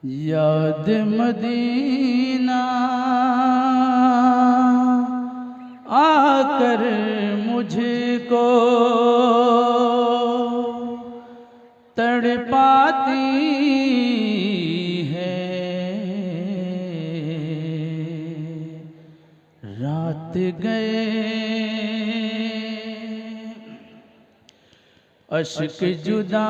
याद मदीना आकर मुझको तड़पाती है। रात गए अश्क जुदाई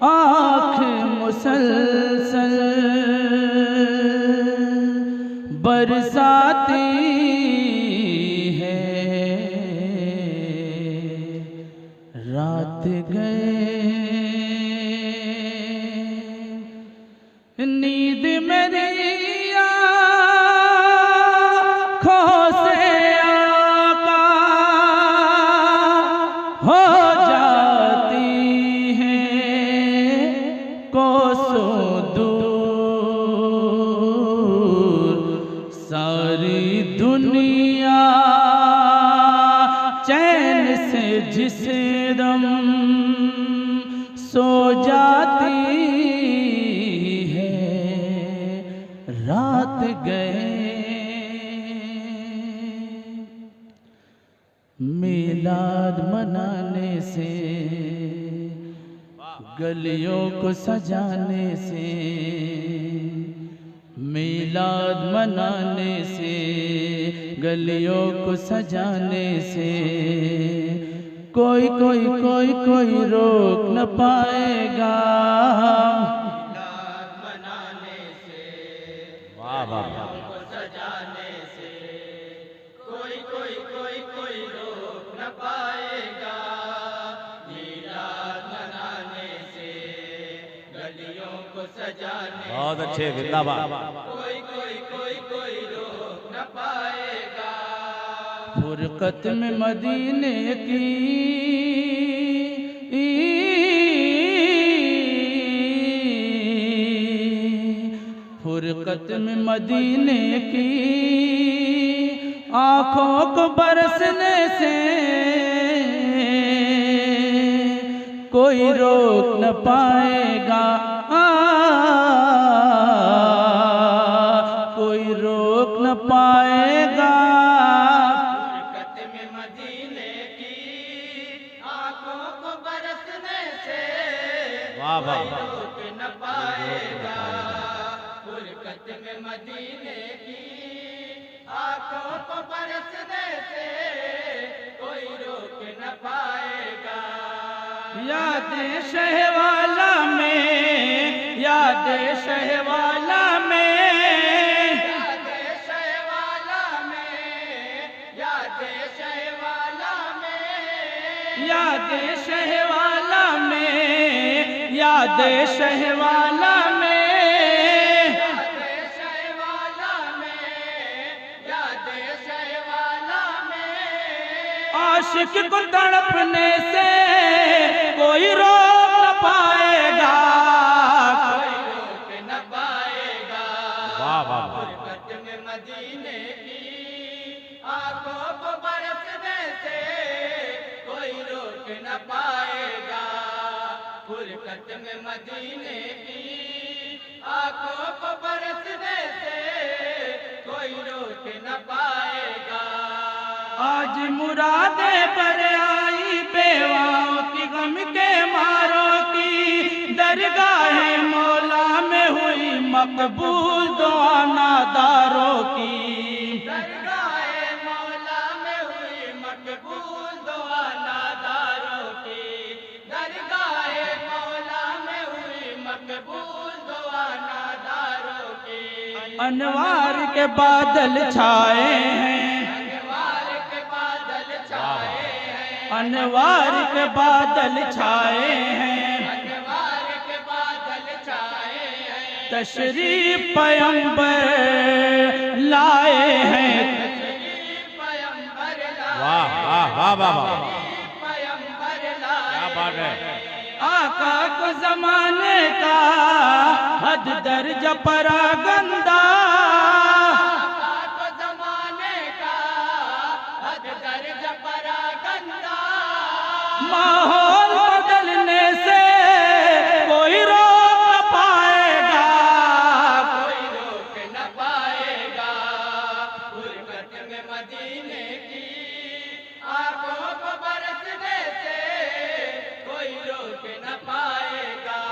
आँख मुसलसल बरसाती है। रात गए नींद मेरी आँखों से आका हो जाती है। कोसों दूर सारी दुनिया चैन से जिस दम सो जाती है। रात गए मिलाद मनाने से गलियों को सजाने से, मिलाद मनाने से गलियों को सजाने से कोई कोई कोई कोई रोक न पाएगा। मिलाद मनाने से गलियों को सजाने से कोई कोई कोई कोई रोक न पाएगा। मिलाद मनाने से गलियों को सजाने बहुत अच्छे जिंदाबाद। कोई कोई कोई कोई रोक न पाएगा। फुरकत में मदीने की फुरकत में मदीने की आँखों को बरसने से कोई रोक न पाएगा। कोई रोक न पाएगा। फुरकत में मदीने की आँखों को बरसने से वाह वाह कोई रोक न पाएगा। फुरकत में मदीने की आँखों को बरसने से कोई रोक न पाएगा। याद शहवाला में, याद शहवाला में, याद शहवाला में, याद शहवाला में, याद शहवाला में, याद शहवाला में, याद शहवाला में, याद शहवाला में आशिक को तड़पने से कोई रोक न पाएगा। कोई रोक न पाएगा। वाह वाह वाह। फुरकत में मदीने की आँखों को बरसने से कोई रोक न पाएगा। फुरकत में मदीने की आँखों को बरसने से कोई रोक न पाएगा। आज मुरादे पर आई बेवाओं की गम के मारों की दरगाहे मौला में हुई मकबूल दुआ नादारों की। दरगाहे मौला में हुई मकबूल दुआ नादारों की। दरगाहे मौला में हुई मकबूल दुआ नादारों की। अनवार के बादल छाए हैं, अनवार के बादल छाए हैं, अनवार के बादल छाए हैं। अनवार के बादल छाए हैं। तशरीफ पैगंबर लाए हैं। पैगंबर लाए, वाह वाह वाह वाह वाह। पैगंबर लाए। क्या बात है। आका को जमाने का हद दर्ज परागंदा, आका को जमाने का हद दर्ज परागंदा। माहौल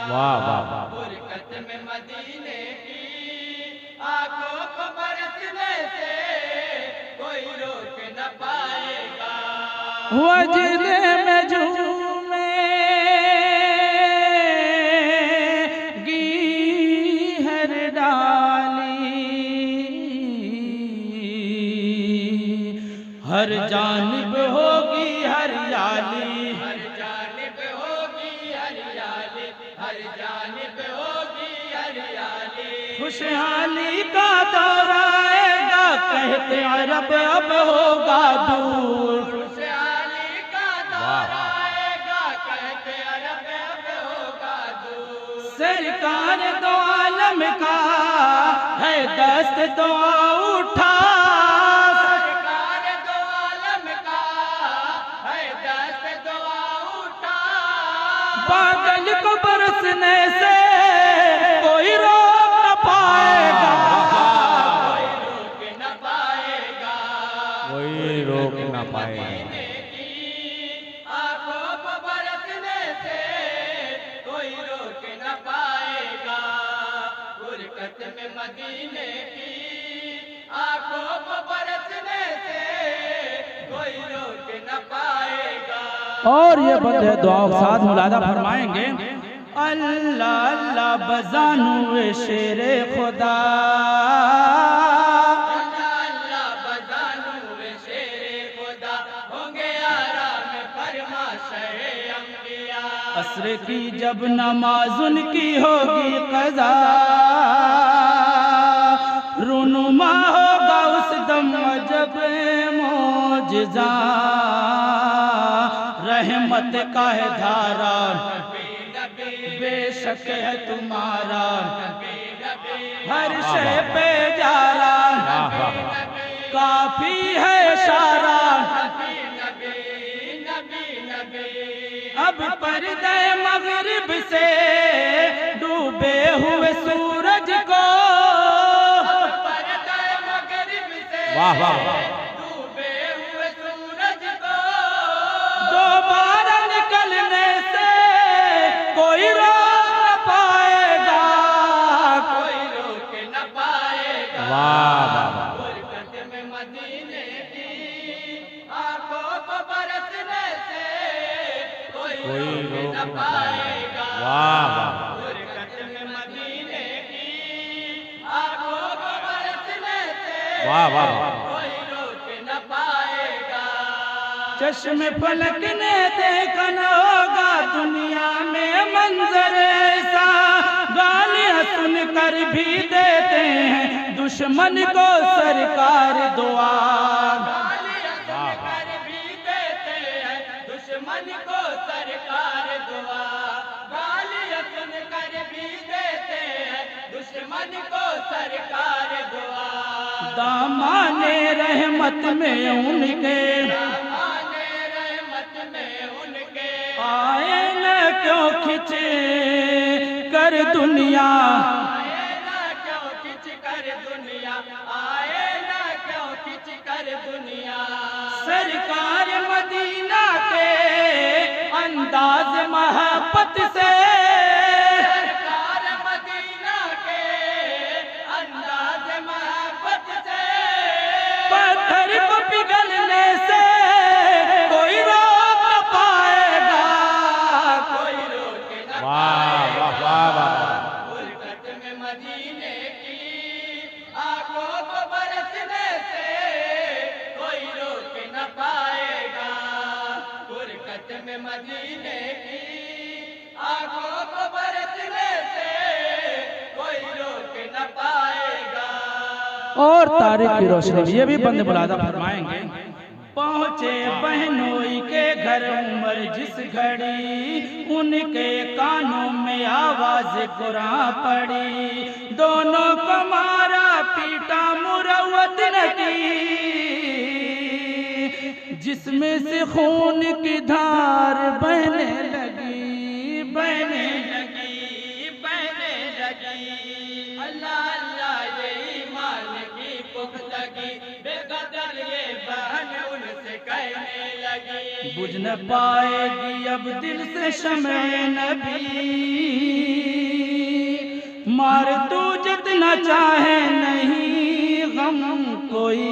वाह वाह वाह बरकत में मदीने की आंखों को बरसने से कोई रोक न पाएगा। वजदे में झूमेगी हर डाली, हर जानिब होगी हरियाली, हर जानिब होगी हरियाली, हर जानिब होगी हरियाली। खुशहाली का दौर आएगा, कहते अरब अब होगा दूर। खुशहाली का दौर आएगा, कहते अरब अब होगा दूर। सरकार दो आलम का है दस्त दुआ उठा, सरकार दो आलम का है दस्त दुआ उठा। बादल को बरसने से कोई रोक न पाएगा, कोई रोक न पाएगा। कोई रोक ना पाएगा। मदीने की आंखों को बरसने से कोई रोक न पाएगा। बरकत में मदीने की आंखों को बरसने से कोई रोक न पाएगा। और ये बंदे दुआ के साथ मुलादा फरमाएंगे, अल्लाह अल्लाह बजानू शेरे खुदा, अल्लाह अल्लाह बजानू वे शेरे खुदा, होंगे आराम फरमा शहे अंबिया। असर की जब नमाज उनकी होगी कज़ा, रुनुमा होगा उस दम अजब मौजज़ा, रहमत का है धारा बेशक है तुम्हारा, हर शय पे जारा काफी है इशारा। अब पर्दे मगरिब से डूबे हुए सूरज को, पर्दे मगरिब से वाह वाह डूबे हुए सूरज को दोबारा निकलने से कोई रोक न पाएगा, कोई रोक न पाएगा। वाह वाह बरकत में मदीने की आंखों को बरसने से कोई रोक न पाएगा। वाह वाह बरकत में मदीने की आंखों को बरसने से वाह वाह कोई रोक न पाएगा। चश्मे फलक ने देखा न होगा दुनिया में मंजर ऐसा, गालियां सुनकर भी देते हैं दुश्मन को सरकार दुआ, गालियां सुनकर भी देते हैं दुश्मन को सरकार दुआ। गालियां सुनकर भी देते हैं दुश्मन को सरकार दुआ। दामाने रहमत में उनके आने रहमत में उनके आए न क्यों खिंचे कर दुनिया, आए ना क्यों खिंच कर दुनिया, आए ना क्यों खिंच कर दुनिया। सरकार मदीना के अंदाज मोहब्बत से, सरकार मदीना के अंदाज मोहब्बत से पत्थर को पिघलने से कोई रोक न पाएगा, कोई रोक न वाह वाह वाह वाह बरकत में मदीने की आंखों को बरसने से कोई रोक न पाएगा। बरकत में मदीने की आंखों को बरसने से कोई रोक न पाएगा। और तारीख की रोशनी में ये भी बंदे मुलादा फरमाएंगे, पहुँचे बहनोई के घर उमर जिस घड़ी, उनके कानों में आवाज कुरान पड़ी, दोनों को मारा पीटा मुरवत न की, जिसमें से खून की धार बहने लगी, बहने लगी, बहने लगी। अल्लाह अल्लाह ये ईमान की पुख्तगी, बेकदर ये बहन उनसे कहने लगी। बुझ न पाएगी अब दिल से शम्ए नबी। मार तू जितना चाहे नहीं गम कोई,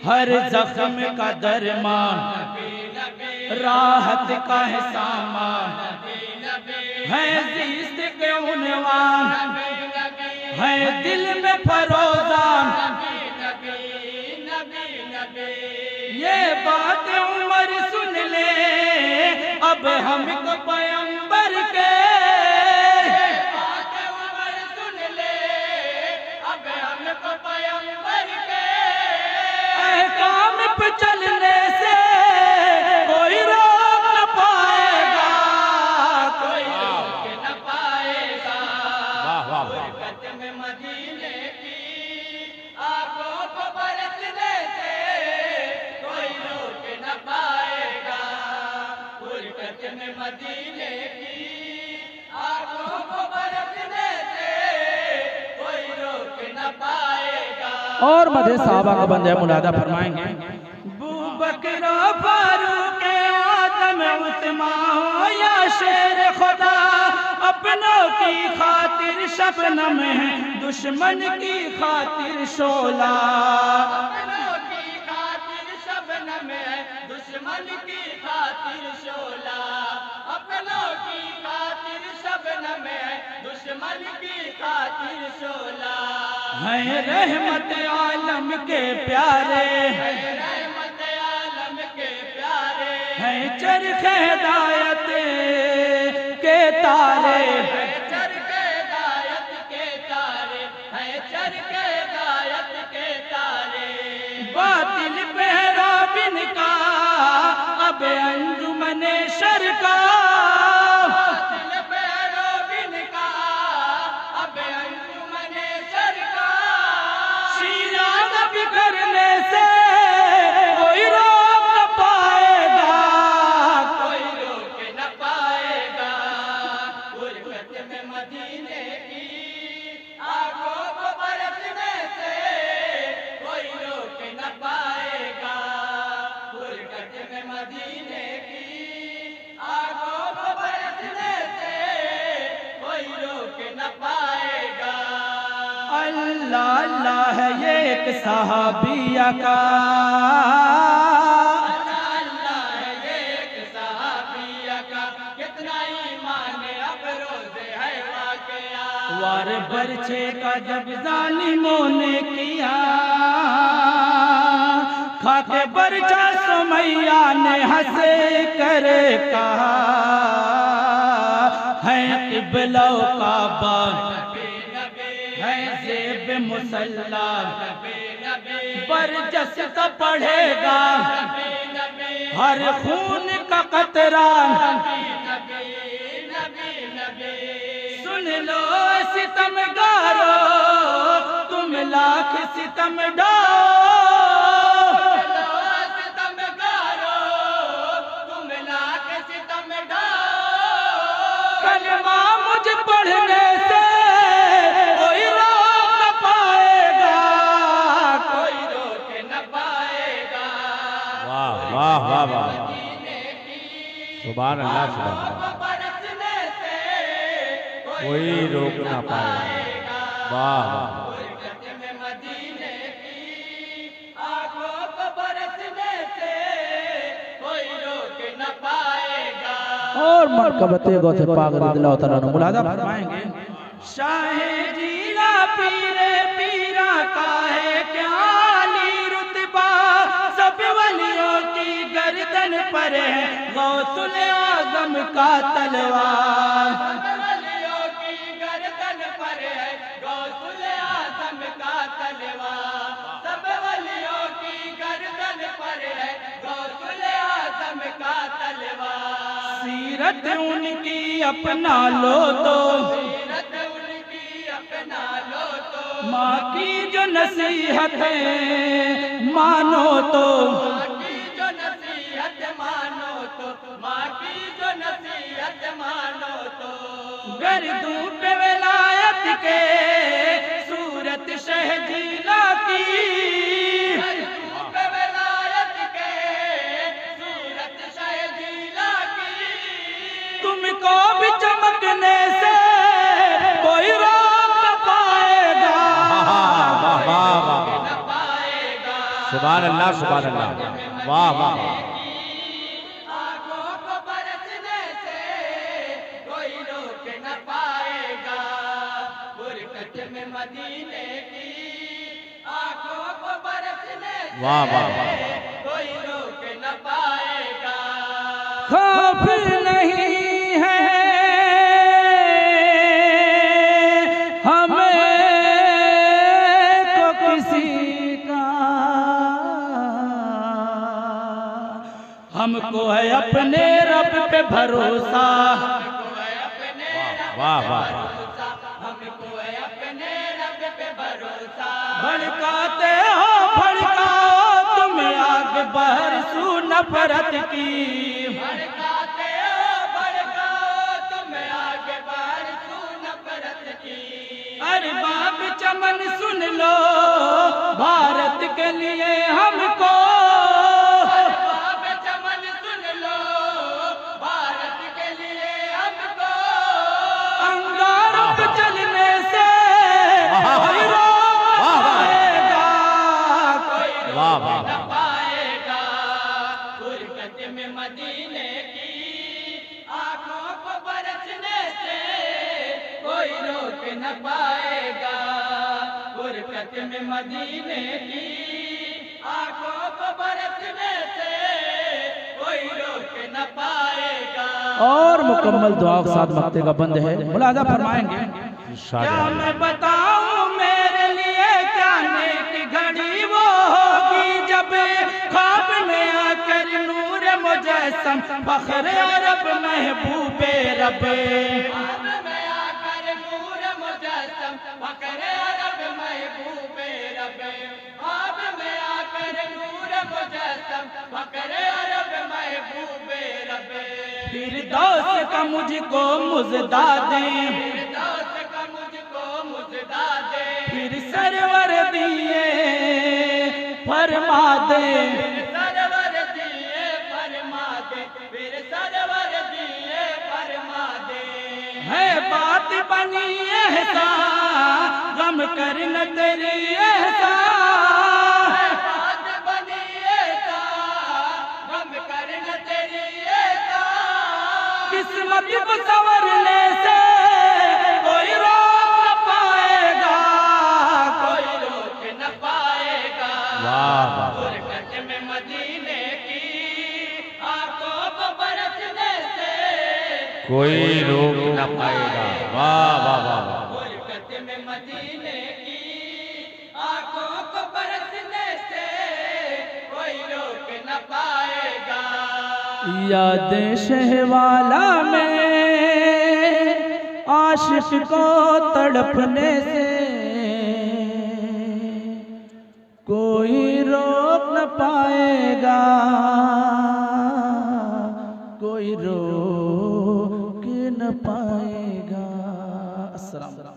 हर जख्म का दरमान राहत का है सामान, है ज़िस्त के उन्वान, है दिल में फरोजान। ये बात उमर सुन ले अब हमको पैगंबर के, बात उमर सुन ले अब हमको पैगंबर के। काम पे चलने से कोई रोक न पाएगा, कोई रोक न पाएगा। वाह वाह वाह बरकत में मदीने की आंखों को बरसने से कोई रोक न पाएगा। बरकत में मदीने की आंखों को बरसने से कोई रोक न पाएगा। और मधे साहबा का बंदे मुलादा फरमाएंगे। बू बकर फारूक आदम उस्मान या शेर खुदा, अपनों की खातिर शबनम है दुश्मन की खातिर शोला। अपनों की खातिर शबनम है दुश्मन की खातिर शोला। अपनों की खातिर शबनम है दुश्मन की खातिर शोला। है रहमत आलम के प्यारे, रहमत आलम के प्यारे, है चरख़ हिदायत के तारे। है चरख़ हिदायत के तारे, है चरख़ हिदायत के तारे। बातिल पहरा बिन का अब अंजुमने शर का, दिल पैरो बिन का अब अंजुमने सर का। शीराज़ बिखरने से कोई रोक न पाएगा, कोई रोक न पाएगा। गुरबत में मदीने की आंखों को बरसने से कोई रोक न पाएगा। गुरबत में मदीने की आंखों को बरसने से कोई रोक न पाएगा। अल्लाह अल्लाह है ये एक सहाबिया का, अल्लाह है ये एक सहाबिया का। कितना ईमान अब रोज़े है वाक़या। वार बरछे का जब जालिमों ने किया, खाके बरछा सुमैया ने हंसे कर कहा, है क़िबला काबा है ज़ेब मुसल्ला, बरजस तो पढ़ेगा हर खून का कतरा। सुन लो सितमगारो तुम लाख सितम डालो, तुम लाख सितम डालो। कलमा मुझ पढ़ने से कोई रोक न पाएगा, कोई रोक न पाएगा। वाह वाह वाह वाह सुभान अल्लाह सुभान अल्लाह। बरसने से कोई रोक ना पाएगा। वाह वाह बरकत में मदीने की आंखों को बरसने से कोई रोक न पाएगा। और मरकबते गौसे पाक रज़ियल्लाहु तआला अन्हु मुलादा फरमाएंगे। शाहे जीरा पीरे पीरा का है क्या आली रुतबा, सब वलियों की गर्दन पर है गौसुल आज़म का तलवार। वलियों की गर्दन पर है गौसुल आज़म का तलवार। सब वलियों की गर्दन पर है गौसुल आज़म का तलवार। सीरत उनकी अपना लो तो, सीरत उनकी अपना लो तो, माँ की जो नसीहत है मानो तो, माँ की जो नसीहत मानो तो, माँ की जो नसीहत मानो तो। गर्दू पे विलायत के सूरत शहजीला की, गर्दू पे विलायत के सुभान अल्लाह सुभान अल्लाह। वाह वाह आंखों को बरसने से कोई रोक न पाएगा, बुरकत में मदीने की आंखों को बरसने से वाह वाह कोई रोक न पाएगा। खौफ नहीं है हमें को किसी का, हमको है अपने रब पे भरोसा। वाह वाह हमको है अपने रब पे भरोसा। भड़काते हो भड़काओ तुम आग बरसू नफरत की, भड़काते हो भड़काओ तुम आगे बरसू नफरत की। अरे बाप चमन सुन लो भारत के लिए हमको, बाब चमन सुन लो भारत के लिए हमको। अंगारों पे चलने से कोई रोक न पाएगा, कोई वाह वाह न पाएगा, बुरकत में मदीने की आंखों को बरसने से कोई रोक न पाएगा, बुरकत में मदीने की आंखों को बरसने से कोई रोक न पाएगा। और मुकम्मल दुआ के साथ मक्ते का बंद है, मुलाजा फरमाएंगे। क्या मैं बताऊं मेरे लिए क्या नेक घड़ी वो होगी, जब ख्वाब में आकर नूर मुजस्सम फख्र अरब महबूबे रब, ख्वाब में आकर नूर मुजस्सम फख्र अरब महबूबे रब, ख्वाब में आकर नूर मुजस्सम फख्र अरब महबूबे रब। फिरदौस का मुझको मुजदा दें, फिरदौस का मुझको मुजदा दे, फिर सरवर दिए फरमा दे, फिर सरवर दिए फरमा दे, फिर सरवर दिए फरमा दे। है बात बनी एहसान गम कर न तेरी एहसान, बात बनी ऐसा गम कर न तेरी ऐसा। किस्मत को संवरने से कोई रोक न पाएगा, कोई रोक न पाएगा, वाह वाह बुरकत में मदीने की आंखों को बरसने से कोई रोक न पाएगा। वाह वाह वाह बुरकत में मदीने की आंखों को बरसने से कोई रोक न पाएगा। याद शहवाला में आशिक को तड़पने से कोई रोक न पाएगा, कोई रोक न पाएगा। अस्सलाम।